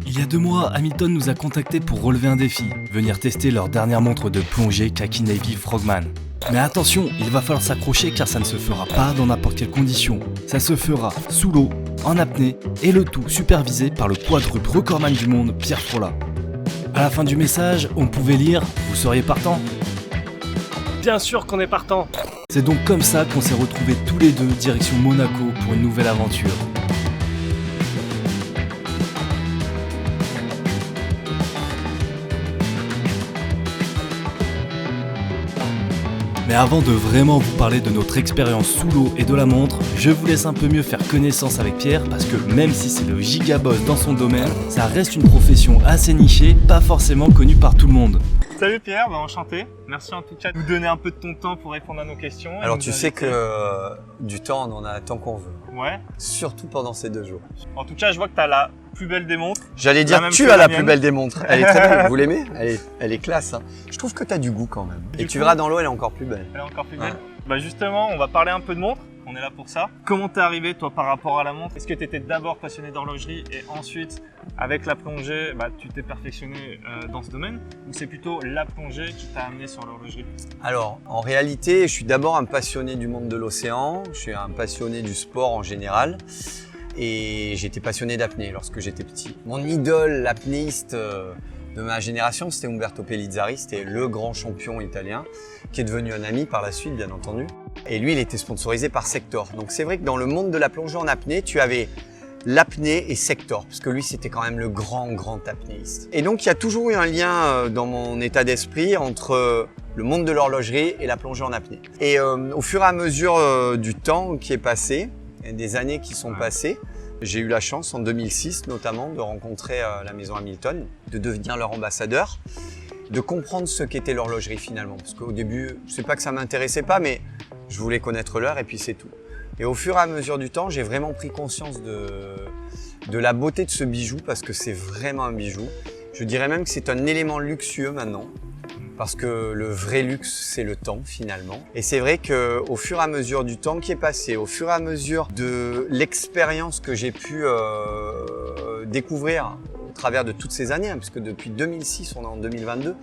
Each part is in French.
Il y a 2 mois, Hamilton nous a contactés pour relever un défi, venir tester leur dernière montre de plongée Kaki Navy Frogman. Mais attention, il va falloir s'accrocher car ça ne se fera pas dans n'importe quelle condition. Ça se fera sous l'eau, en apnée, et le tout supervisé par le quadruple recordman du monde, Pierre Frolla. À la fin du message, on pouvait lire « Vous seriez partant ?» Bien sûr qu'on est partant. C'est donc comme ça qu'on s'est retrouvés tous les deux direction Monaco pour une nouvelle aventure. Mais avant de vraiment vous parler de notre expérience sous l'eau et de la montre, je vous laisse un peu mieux faire connaissance avec Pierre parce que même si c'est le gigaboss dans son domaine, ça reste une profession assez nichée, pas forcément connue par tout le monde. Salut Pierre, enchanté. Merci en tout cas de nous donner un peu de ton temps pour répondre à nos questions. Alors tu sais que du temps, on en a tant qu'on veut. Ouais. Surtout pendant ces 2 jours. En tout cas, je vois que tu as la plus belle des montres. J'allais dire tu as la plus belle des montres. Elle est très belle, vous l'aimez? Elle est classe. Hein. Je trouve que tu as du goût quand même. Et tu verras dans l'eau, elle est encore plus belle. Elle est encore plus belle. Bah justement, on va parler un peu de montres. On est là pour ça. Comment t'es arrivé toi par rapport à la montre? Est-ce que tu étais d'abord passionné d'horlogerie et ensuite avec la plongée, tu t'es perfectionné dans ce domaine? Ou c'est plutôt la plongée qui t'a amené sur l'horlogerie? Alors en réalité, je suis d'abord un passionné du monde de l'océan. Je suis un passionné du sport en général. Et j'étais passionné d'apnée lorsque j'étais petit. Mon idole, l'apnéiste de ma génération, c'était Umberto Pellizzari, c'était le grand champion italien, qui est devenu un ami par la suite, bien entendu. Et lui, il était sponsorisé par Sector. Donc c'est vrai que dans le monde de la plongée en apnée, tu avais l'apnée et Sector, parce que lui, c'était quand même le grand apnéiste. Et donc, il y a toujours eu un lien dans mon état d'esprit entre le monde de l'horlogerie et la plongée en apnée. Et au fur et à mesure du temps qui est passé, et des années qui sont passées, j'ai eu la chance en 2006 notamment de rencontrer la maison Hamilton, de devenir leur ambassadeur, de comprendre ce qu'était l'horlogerie finalement. Parce qu'au début, je sais pas que ça m'intéressait pas, mais je voulais connaître l'heure et puis c'est tout. Et au fur et à mesure du temps, j'ai vraiment pris conscience de la beauté de ce bijou parce que c'est vraiment un bijou. Je dirais même que c'est un élément luxueux maintenant. Parce que le vrai luxe, c'est le temps finalement. Et c'est vrai qu'au fur et à mesure du temps qui est passé, au fur et à mesure de l'expérience que j'ai pu découvrir au travers de toutes ces années, puisque depuis 2006, on est en 2022,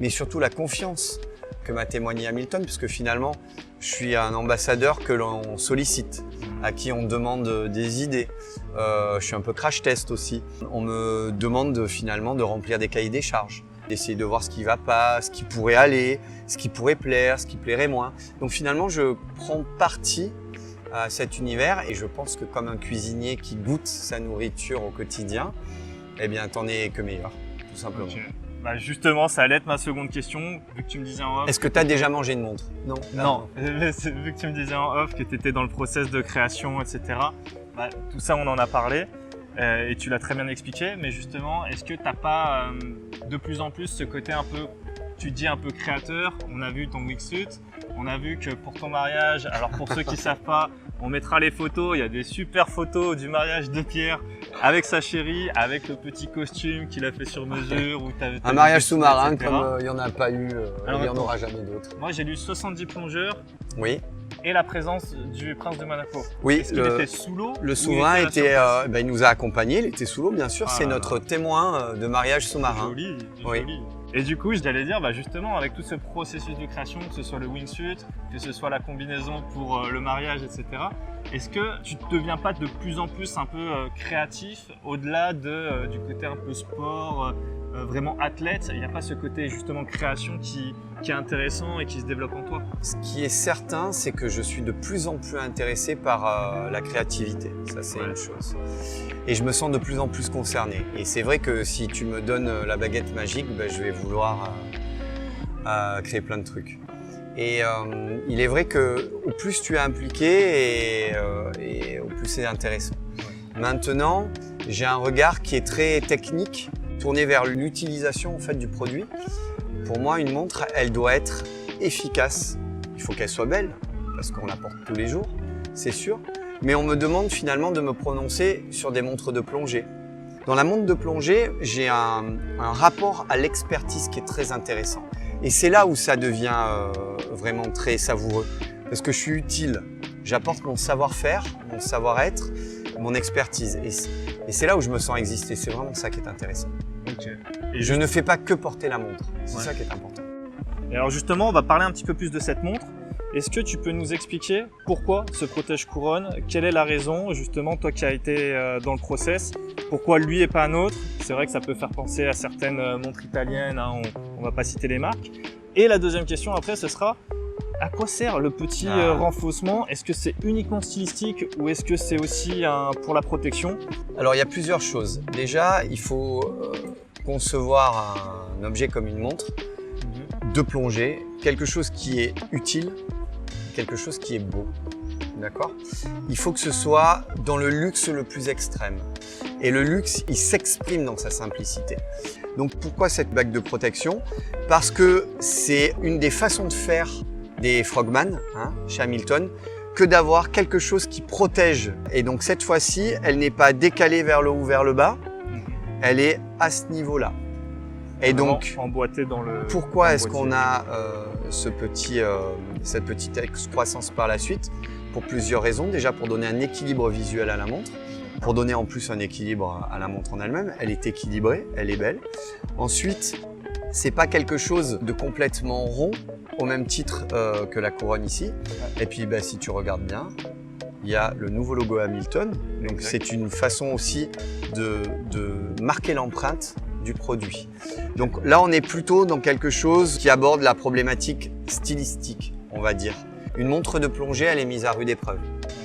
mais surtout la confiance que m'a témoigné Hamilton, puisque finalement, je suis un ambassadeur que l'on sollicite, à qui on demande des idées. Je suis un peu crash test aussi. On me demande finalement de remplir des cahiers des charges, d'essayer de voir ce qui va pas, ce qui pourrait aller, ce qui pourrait plaire, ce qui plairait moins. Donc finalement, je prends partie à cet univers et je pense que comme un cuisinier qui goûte sa nourriture au quotidien, eh bien, t'en es que meilleur, tout simplement. Okay. Justement, ça allait être ma seconde question, vu que tu me disais en off. Est-ce que tu as déjà mangé une montre? Non. Non, vu que tu me disais en off que tu étais dans le process de création, etc. Tout ça, on en a parlé. Et tu l'as très bien expliqué, mais justement, est-ce que tu n'as pas de plus en plus ce côté un peu, tu dis un peu créateur? On a vu ton wingsuit, on a vu que pour ton mariage, alors pour ceux qui ne savent pas, on mettra les photos, il y a des super photos du mariage de Pierre avec sa chérie, avec le petit costume qu'il a fait sur mesure. Un mariage sous-marin comme il n'y en a pas eu, il n'y en aura jamais d'autres. Moi j'ai lu 70 plongeurs. Oui. Et la présence du prince de Monaco. Oui, est-ce qu'il était sous l'eau? Le souverain il nous a accompagnés, il était sous l'eau bien sûr, c'est notre témoin de mariage sous-marin. Joli, joli. Et du coup, je t'allais dire, justement, avec tout ce processus de création, que ce soit le wingsuit, que ce soit la combinaison pour le mariage, etc., est-ce que tu ne deviens pas de plus en plus un peu créatif, au-delà du côté un peu sport, vraiment athlète? Il n'y a pas ce côté justement création qui est intéressant et qui se développe en toi? Ce qui est certain, c'est que je suis de plus en plus intéressé par la créativité, ça c'est une chose. Et je me sens de plus en plus concerné. Et c'est vrai que si tu me donnes la baguette magique, je vais vouloir créer plein de trucs. Et il est vrai que au plus tu es impliqué et au plus c'est intéressant. Maintenant, j'ai un regard qui est très technique, tourné vers l'utilisation en fait du produit. Pour moi, une montre, elle doit être efficace. Il faut qu'elle soit belle, parce qu'on la porte tous les jours, c'est sûr. Mais on me demande finalement de me prononcer sur des montres de plongée. Dans la montre de plongée, j'ai un rapport à l'expertise qui est très intéressant. Et c'est là où ça devient vraiment très savoureux. Parce que je suis utile. J'apporte mon savoir-faire, mon savoir-être, mon expertise. Et c'est là où je me sens exister. C'est vraiment ça qui est intéressant. Ok. Et je ne fais pas que porter la montre. C'est Ouais. ça qui est important. Et alors justement, on va parler un petit peu plus de cette montre. Est-ce que tu peux nous expliquer pourquoi ce protège-couronne? Quelle est la raison, justement, toi qui as été dans le process? Pourquoi lui et pas un autre? C'est vrai que ça peut faire penser à certaines montres italiennes, hein, on va pas citer les marques. Et la deuxième question après, ce sera à quoi sert le petit renflouement? Est-ce que c'est uniquement stylistique ou est-ce que c'est aussi pour la protection? Alors, il y a plusieurs choses. Déjà, il faut concevoir un objet comme une montre de plongée, quelque chose qui est utile, quelque chose qui est beau. D'accord? Il faut que ce soit dans le luxe le plus extrême. Et le luxe, il s'exprime dans sa simplicité. Donc pourquoi cette bague de protection? Parce que c'est une des façons de faire des Frogman, hein, chez Hamilton, que d'avoir quelque chose qui protège. Et donc cette fois-ci, elle n'est pas décalée vers le haut ou vers le bas, elle est à ce niveau-là. Et donc, emboîté dans le. Pourquoi est-ce qu'on a cette petite excroissance par la suite? Pour plusieurs raisons. Déjà pour donner un équilibre visuel à la montre, pour donner en plus un équilibre à la montre en elle-même. Elle est équilibrée, elle est belle. Ensuite, c'est pas quelque chose de complètement rond, au même titre que la couronne ici. Et puis si tu regardes bien, il y a le nouveau logo Hamilton. Donc c'est une façon aussi de marquer l'empreinte du produit. Donc là, on est plutôt dans quelque chose qui aborde la problématique stylistique, on va dire. Une montre de plongée, elle est mise à rude épreuve.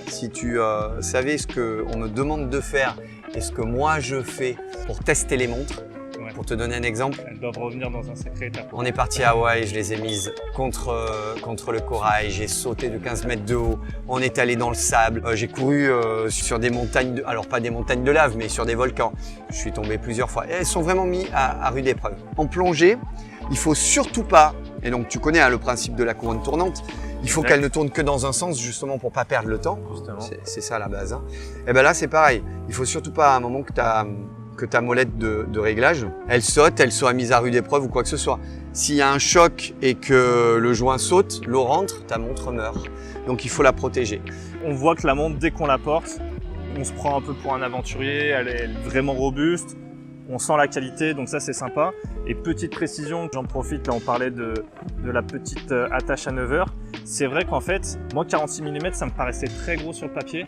Si tu savais ce qu'on me demande de faire et ce que moi je fais pour tester les montres, pour te donner un exemple, elles doivent revenir dans un sacré état. On est parti à Hawaï, je les ai mises contre le corail, j'ai sauté de 15 mètres de haut, on est allé dans le sable, j'ai couru sur des montagnes, alors pas des montagnes de lave, mais sur des volcans. Je suis tombé plusieurs fois. Et elles sont vraiment mises à rude épreuve. En plongée, il faut surtout pas, et donc tu connais le principe de la couronne tournante, il faut qu'elle ne tourne que dans un sens justement pour pas perdre le temps. C'est ça la base. Hein. Et là c'est pareil, il faut surtout pas à un moment que ta molette de réglage, elle saute, elle soit mise à rude épreuve ou quoi que ce soit. S'il y a un choc et que le joint saute, l'eau rentre, ta montre meurt. Donc il faut la protéger. On voit que la montre, dès qu'on la porte, on se prend un peu pour un aventurier, elle est vraiment robuste, on sent la qualité, donc ça c'est sympa. Et petite précision, j'en profite, là on parlait de la petite attache à 9 heures. C'est vrai qu'en fait, moi 46 mm, ça me paraissait très gros sur le papier.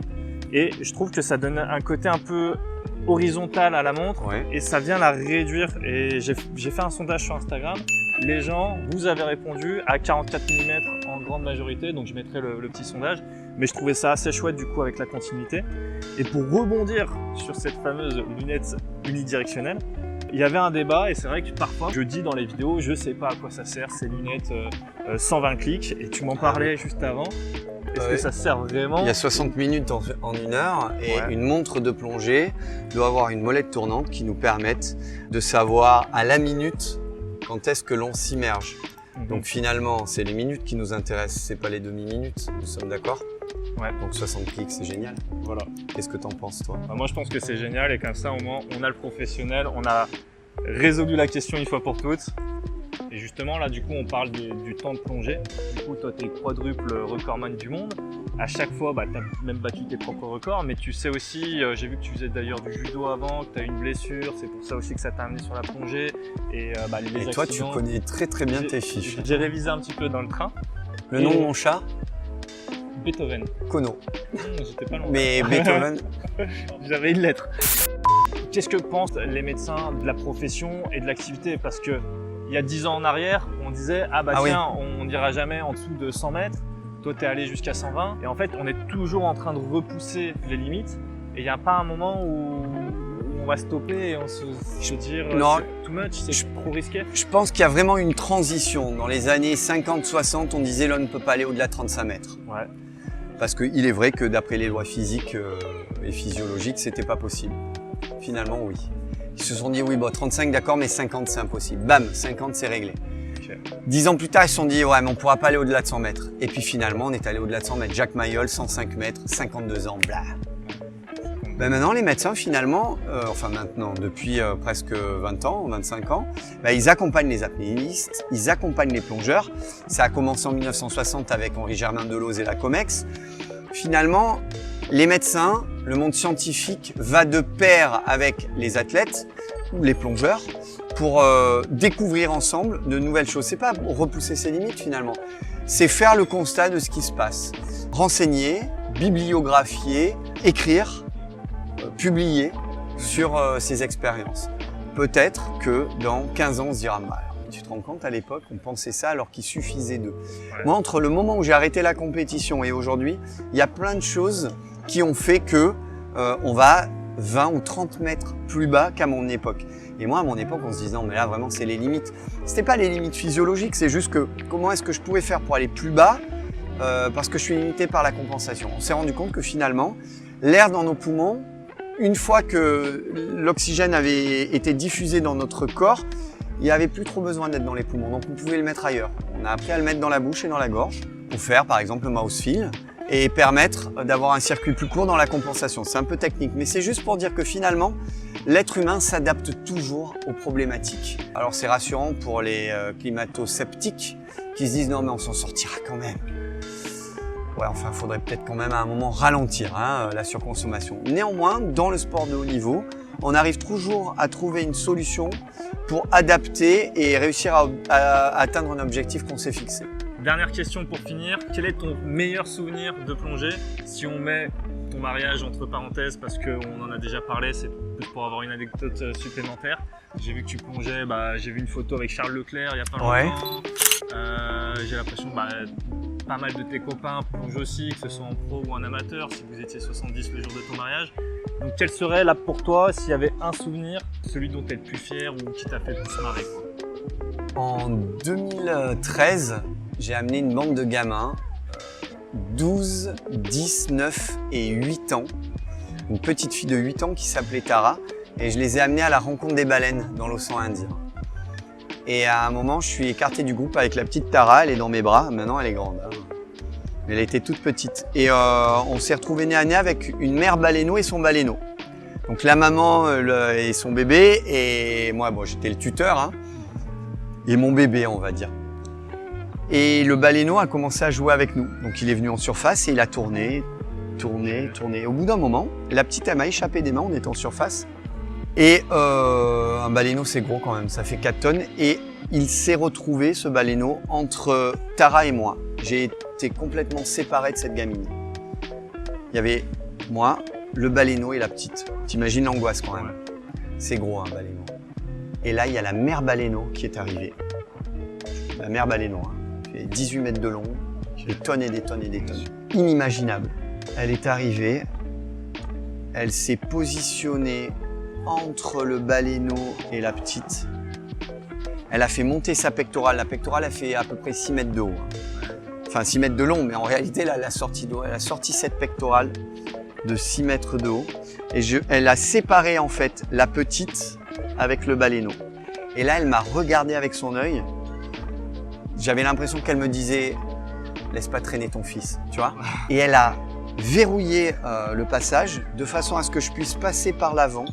Et je trouve que ça donne un côté un peu horizontal à la montre et ça vient la réduire. Et j'ai fait un sondage sur Instagram. Les gens, vous avez répondu à 44 mm en grande majorité, donc je mettrai le petit sondage. Mais je trouvais ça assez chouette du coup avec la continuité. Et pour rebondir sur cette fameuse lunette unidirectionnelle, il y avait un débat et c'est vrai que parfois je dis dans les vidéos, je sais pas à quoi ça sert ces lunettes 120 clics et tu m'en parlais juste avant. Est-ce que ça sert vraiment? Il y a 60 minutes en 1 heure et une montre de plongée doit avoir une molette tournante qui nous permette de savoir à la minute quand est-ce que l'on s'immerge. Donc finalement, c'est les minutes qui nous intéressent, c'est pas les demi-minutes, nous sommes d'accord? Ouais. Donc 60 clics, c'est génial. Voilà. Qu'est-ce que t'en penses toi? Moi je pense que c'est génial et comme ça au moins on a le professionnel, on a résolu la question une fois pour toutes. Et justement là du coup on parle du temps de plongée. Du coup toi tu es quadruple recordman du monde. À chaque fois tu as même battu tes propres records, mais tu sais aussi, j'ai vu que tu faisais d'ailleurs du judo avant, que tu as eu une blessure, c'est pour ça aussi que ça t'a amené sur la plongée. Et les et toi tu connais très très bien tes fiches. J'ai révisé un petit peu dans le train. Le nom de mon chat? Beethoven. Kono. J'étais pas loin. Mais Beethoven. J'avais une lettre. Qu'est-ce que pensent les médecins de la profession et de l'activité? Parce que il y a 10 ans en arrière, on disait on n'ira jamais en dessous de 100 mètres. Toi, tu es allé jusqu'à 120. Et en fait, on est toujours en train de repousser les limites. Et il n'y a pas un moment où on va stopper et on se dire c'est too much, c'est trop risqué. Je pense qu'il y a vraiment une transition. Dans les années 50-60, on disait l'homme ne peut pas aller au-delà de 35 mètres. Ouais. Parce qu'il est vrai que d'après les lois physiques et physiologiques, c'était pas possible. Finalement, oui. Ils se sont dit, 35 d'accord, mais 50 c'est impossible. Bam, 50 c'est réglé. Okay. 10 ans plus tard, ils se sont dit, ouais, mais on pourra pas aller au-delà de 100 mètres. Et puis finalement, on est allé au-delà de 100 mètres. Jacques Mayol, 105 mètres, 52 ans, bla. Maintenant, les médecins, finalement, maintenant, depuis presque 20 ans, 25 ans, ils accompagnent les apnéistes, ils accompagnent les plongeurs. Ça a commencé en 1960 avec Henri Germain Deloz et la Comex. Finalement, les médecins, le monde scientifique va de pair avec les athlètes ou les plongeurs pour découvrir ensemble de nouvelles choses. C'est pas repousser ses limites finalement, c'est faire le constat de ce qui se passe. Renseigner, bibliographier, écrire, publier sur ces expériences. Peut-être que dans 15 ans, on se dira « Tu te rends compte, à l'époque, on pensait ça alors qu'il suffisait d'eux. » Moi, entre le moment où j'ai arrêté la compétition et aujourd'hui, il y a plein de choses qui ont fait que on va 20 ou 30 mètres plus bas qu'à mon époque. Et moi, à mon époque, on se disait « Non, mais là, vraiment, c'est les limites. » C'était pas les limites physiologiques, c'est juste que comment est-ce que je pouvais faire pour aller plus bas parce que je suis limité par la compensation. On s'est rendu compte que finalement, l'air dans nos poumons, une fois que l'oxygène avait été diffusé dans notre corps, il n'y avait plus trop besoin d'être dans les poumons, donc on pouvait le mettre ailleurs. On a appris à le mettre dans la bouche et dans la gorge pour faire par exemple le mouse feel et permettre d'avoir un circuit plus court dans la compensation. C'est un peu technique, mais c'est juste pour dire que finalement, l'être humain s'adapte toujours aux problématiques. Alors c'est rassurant pour les climato-sceptiques qui se disent « Non mais on s'en sortira quand même ». Ouais, enfin, il faudrait peut-être quand même à un moment ralentir la surconsommation. Néanmoins, dans le sport de haut niveau, on arrive toujours à trouver une solution pour adapter et réussir à atteindre un objectif qu'on s'est fixé. Dernière question pour finir, quel est ton meilleur souvenir de plongée? Si on met ton mariage entre parenthèses parce qu'on en a déjà parlé, c'est plus pour avoir une anecdote supplémentaire. J'ai vu que tu plongeais, j'ai vu une photo avec Charles Leclerc il y a pas longtemps. Ouais. J'ai l'impression pas mal de tes copains plongent aussi, que ce soit en pro ou en amateur, si vous étiez 70 le jour de ton mariage. Donc quel serait là pour toi, s'il y avait un souvenir, celui dont tu es le plus fier ou qui t'a fait le plus marrer, quoi? En 2013, j'ai amené une bande de gamins, 12, 10, 9 et 8 ans, une petite fille de 8 ans qui s'appelait Tara, et je les ai amenés à la rencontre des baleines dans l'océan Indien. Et à un moment, je suis écarté du groupe avec la petite Tara, elle est dans mes bras, maintenant elle est grande. Elle était toute petite. Et on s'est retrouvés nez à nez avec une mère baleineau et son baleineau. Donc la maman et son bébé, et moi, j'étais le tuteur, et mon bébé, on va dire. Et le baleineau a commencé à jouer avec nous. Donc il est venu en surface et il a tourné. Et au bout d'un moment, la petite, elle m'a échappé des mains, on était en surface. Et un baleineau, c'est gros quand même, ça fait 4 tonnes. Et il s'est retrouvé, ce baleineau, entre Tara et moi. J'ai été complètement séparé de cette gamine. Il y avait moi, le baleineau et la petite. T'imagines l'angoisse quand même. C'est gros, un baleineau. Et là, il y a la mère baleineau qui est arrivée. La mère baleineau, qui fait 18 mètres de long, des tonnes et des tonnes et des tonnes. Inimaginable. Elle est arrivée, elle s'est positionnée entre le baleineau et la petite. Elle a fait monter sa pectorale. La pectorale a fait à peu près 6 mètres de haut. Enfin 6 mètres de long, mais en réalité, là, elle a sorti d'eau. Elle a sorti cette pectorale de 6 mètres de haut. Et elle a séparé en fait la petite avec le baleineau. Et là, elle m'a regardé avec son œil. J'avais l'impression qu'elle me disait « Laisse pas traîner ton fils », tu vois. Et elle a verrouillé le passage de façon à ce que je puisse passer par l'avant.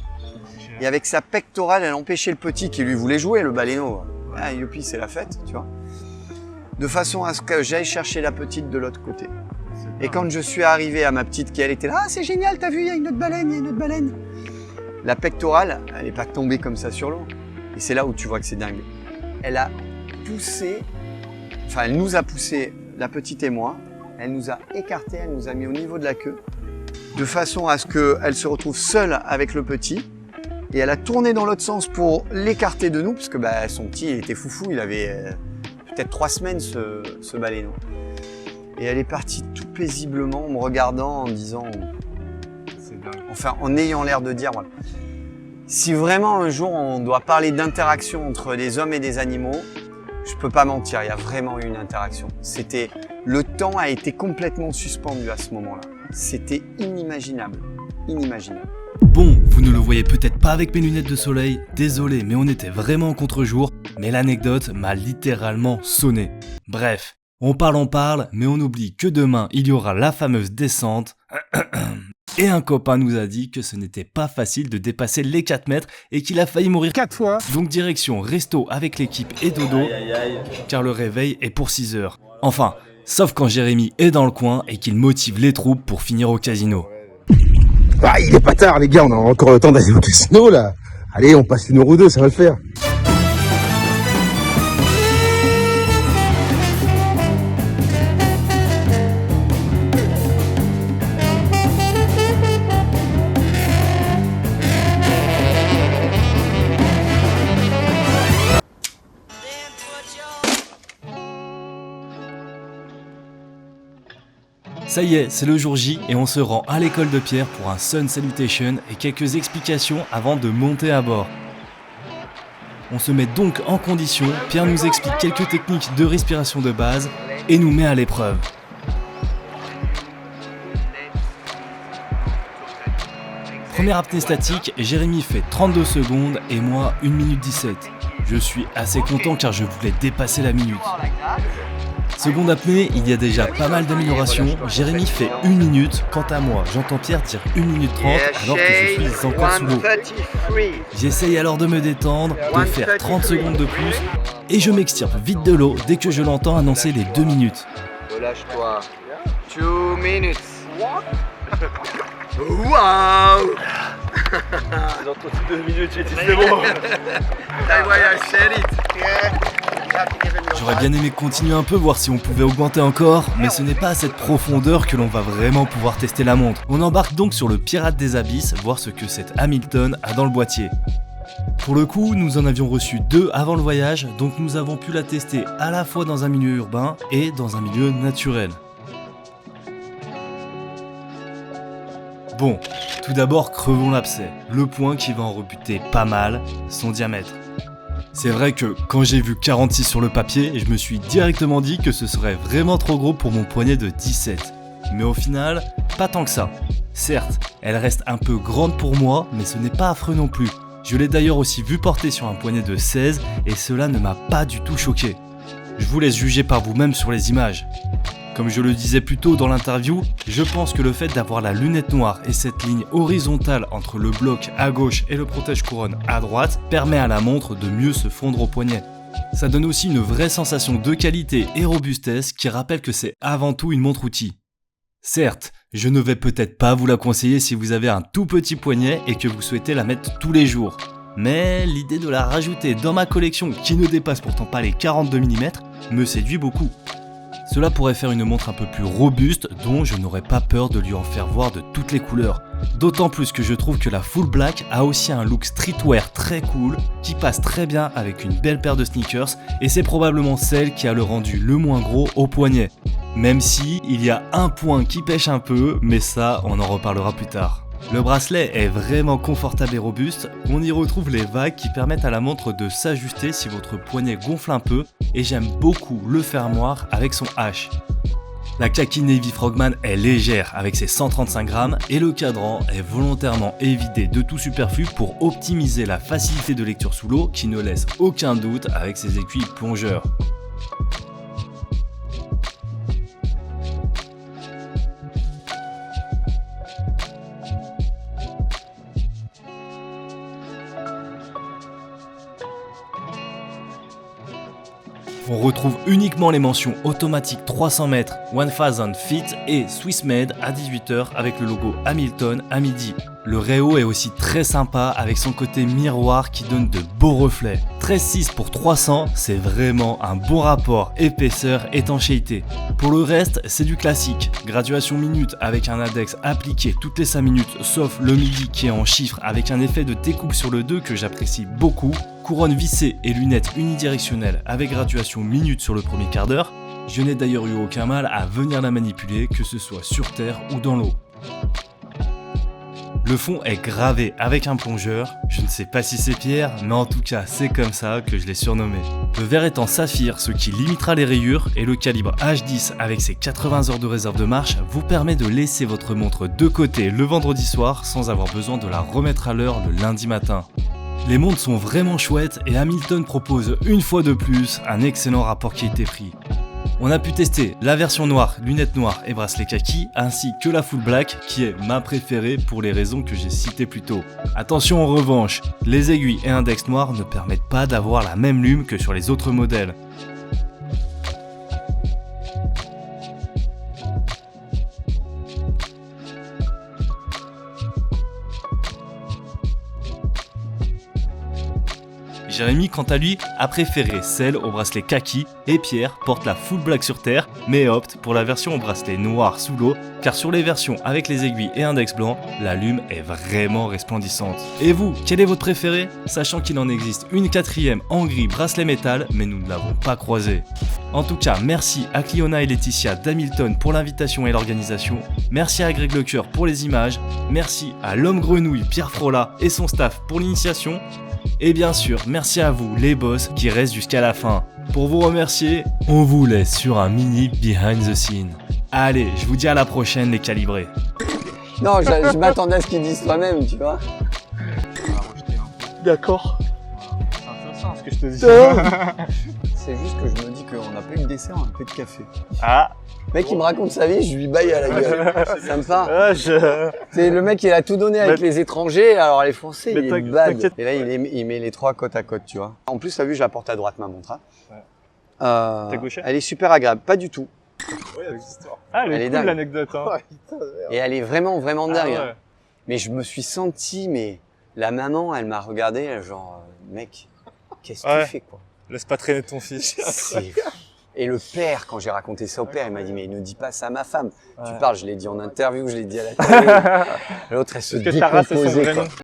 Et avec sa pectorale, elle empêchait le petit qui lui voulait jouer, le baleineau. Ah, youpi, c'est la fête, tu vois. De façon à ce que j'aille chercher la petite de l'autre côté. Et quand je suis arrivé à ma petite qui, elle était là, « Ah, c'est génial, t'as vu, il y a une autre baleine, il y a une autre baleine !» La pectorale, elle n'est pas tombée comme ça sur l'eau. Et c'est là où tu vois que c'est dingue. Elle a poussé, enfin, elle nous a poussé, la petite et moi, elle nous a écartés, elle nous a mis au niveau de la queue, de façon à ce qu'elle se retrouve seule avec le petit. Et elle a tourné dans l'autre sens pour l'écarter de nous, parce que son petit, il était foufou, il avait peut-être 3 semaines ce baleineau. Et elle est partie tout paisiblement en me regardant, en disant, enfin en ayant l'air de dire, voilà. Si vraiment un jour on doit parler d'interaction entre des hommes et des animaux, je peux pas mentir, il y a vraiment eu une interaction. Le temps a été complètement suspendu à ce moment-là. C'était inimaginable, inimaginable. Bon, vous ne le voyez peut-être pas avec mes lunettes de soleil, désolé, mais on était vraiment en contre-jour, mais l'anecdote m'a littéralement sonné. Bref, on parle, mais on oublie que demain il y aura la fameuse descente. Et un copain nous a dit que ce n'était pas facile de dépasser les 4 mètres et qu'il a failli mourir 4 fois. Donc direction resto avec l'équipe et dodo, car le réveil est pour 6 heures. Enfin, sauf quand Jérémy est dans le coin et qu'il motive les troupes pour finir au casino. Bah, il est pas tard, les gars, on a encore le temps d'aller au casino, là. Allez, on passe une heure ou deux, ça va le faire. Ça y est, c'est le jour J et on se rend à l'école de Pierre pour un Sun Salutation et quelques explications avant de monter à bord. On se met donc en condition, Pierre nous explique quelques techniques de respiration de base et nous met à l'épreuve. Première apnée statique, Jérémy fait 32 secondes et moi 1 minute 17. Je suis assez content car je voulais dépasser la minute. Seconde apnée, il y a déjà pas mal d'améliorations. Jérémy fait 1 minute, quant à moi, j'entends Pierre dire 1 minute 30 alors que je suis encore sous l'eau. J'essaye alors de me détendre, de faire 30 secondes de plus et je m'extirpe vite de l'eau dès que je l'entends annoncer les 2 minutes. Relâche-toi. 2 minutes. Wow. J'ai entendu 2 minutes, j'ai dit c'est bon. J'aurais bien aimé continuer un peu, voir si on pouvait augmenter encore, mais ce n'est pas à cette profondeur que l'on va vraiment pouvoir tester la montre. On embarque donc sur le Pirate des Abysses, voir ce que cette Hamilton a dans le boîtier. Pour le coup, nous en avions reçu 2 avant le voyage, donc nous avons pu la tester à la fois dans un milieu urbain et dans un milieu naturel. Bon, tout d'abord crevons l'abcès, le point qui va en rebuter pas mal, son diamètre. C'est vrai que quand j'ai vu 46 sur le papier, je me suis directement dit que ce serait vraiment trop gros pour mon poignet de 17. Mais au final, pas tant que ça. Certes, elle reste un peu grande pour moi, mais ce n'est pas affreux non plus. Je l'ai d'ailleurs aussi vu porter sur un poignet de 16 et cela ne m'a pas du tout choqué. Je vous laisse juger par vous-même sur les images. Comme je le disais plus tôt dans l'interview, je pense que le fait d'avoir la lunette noire et cette ligne horizontale entre le bloc à gauche et le protège-couronne à droite permet à la montre de mieux se fondre au poignet. Ça donne aussi une vraie sensation de qualité et robustesse qui rappelle que c'est avant tout une montre-outil. Certes, je ne vais peut-être pas vous la conseiller si vous avez un tout petit poignet et que vous souhaitez la mettre tous les jours. Mais l'idée de la rajouter dans ma collection qui ne dépasse pourtant pas les 42 mm me séduit beaucoup. Cela pourrait faire une montre un peu plus robuste dont je n'aurais pas peur de lui en faire voir de toutes les couleurs. D'autant plus que je trouve que la Full Black a aussi un look streetwear très cool qui passe très bien avec une belle paire de sneakers et c'est probablement celle qui a le rendu le moins gros au poignet. Même si il y a un point qui pêche un peu, mais ça on en reparlera plus tard. Le bracelet est vraiment confortable et robuste, on y retrouve les vagues qui permettent à la montre de s'ajuster si votre poignet gonfle un peu et j'aime beaucoup le fermoir avec son H. La Kaki Navy Frogman est légère avec ses 135 grammes et le cadran est volontairement évidé de tout superflu pour optimiser la facilité de lecture sous l'eau qui ne laisse aucun doute avec ses aiguilles plongeurs. On retrouve uniquement les mentions automatiques 300 mètres, 1000 feet et Swiss Made à 18h avec le logo Hamilton à midi. Le réo est aussi très sympa avec son côté miroir qui donne de beaux reflets. 13,6 pour 300, c'est vraiment un bon rapport épaisseur-étanchéité. Pour le reste, c'est du classique. Graduation minute avec un index appliqué toutes les 5 minutes sauf le midi qui est en chiffres avec un effet de découpe sur le 2 que j'apprécie beaucoup. Couronne vissée et lunettes unidirectionnelles avec graduation minute sur le premier quart d'heure. Je n'ai d'ailleurs eu aucun mal à venir la manipuler, que ce soit sur terre ou dans l'eau. Le fond est gravé avec un plongeur, je ne sais pas si c'est Pierre, mais en tout cas c'est comme ça que je l'ai surnommé. Le verre est en saphir, ce qui limitera les rayures, et le calibre H10 avec ses 80 heures de réserve de marche vous permet de laisser votre montre de côté le vendredi soir sans avoir besoin de la remettre à l'heure le lundi matin. Les montres sont vraiment chouettes et Hamilton propose une fois de plus un excellent rapport qualité-prix. On a pu tester la version noire, lunettes noires et bracelet kaki, ainsi que la Full Black qui est ma préférée pour les raisons que j'ai citées plus tôt. Attention en revanche, les aiguilles et index noirs ne permettent pas d'avoir la même lume que sur les autres modèles. Jérémy, quant à lui, a préféré celle au bracelet kaki et Pierre porte la full black sur terre, mais opte pour la version au bracelet noir sous l'eau, car sur les versions avec les aiguilles et index blanc, la lume est vraiment resplendissante. Et vous, quel est votre préféré? Sachant qu'il en existe une 4e en gris bracelet métal, mais nous ne l'avons pas croisé. En tout cas, merci à Cliona et Laetitia d'Hamilton pour l'invitation et l'organisation, merci à Greg Lecoeur pour les images, merci à l'homme grenouille Pierre Frola et son staff pour l'initiation, et bien sûr, merci à vous, les boss, qui restent jusqu'à la fin. Pour vous remercier, on vous laisse sur un mini behind the scene. Allez, je vous dis à la prochaine, les calibrés. Non, je m'attendais à ce qu'ils disent toi-même, tu vois. D'accord. C'est intéressant ce que je te dis. C'est juste que je me dis qu'on n'a pas eu de dessert, on a pas eu de café. Ah. Le mec, il me raconte sa vie, je lui baille à la gueule. Sympa. Ah, C'est le mec, il a tout donné avec les étrangers, alors les Français, Mais il est bad. Et là, il met les 3 côte à côte, tu vois. En plus, t'as vu, je la porte à droite, ma montre. Hein. Ouais. T'as gaucher? Elle est super agréable, pas du tout. Ah, Elle est cool dingue. l'anecdote. Hein. Et elle est vraiment, vraiment dingue. Ah, hein. ouais. Mais je me suis senti, mais la maman, elle m'a regardé, elle, genre, mec, qu'est-ce que Ouais. tu fais, quoi? Laisse pas traîner ton fils. C'est- Et le père, quand j'ai raconté ça au père, il m'a dit, mais ne dis pas ça à ma femme. Tu Ouais. parles, je l'ai dit en interview, je l'ai dit à la télé. L'autre, elle se Parce que ta race, c'est son décomposait, vrai quoi. nom.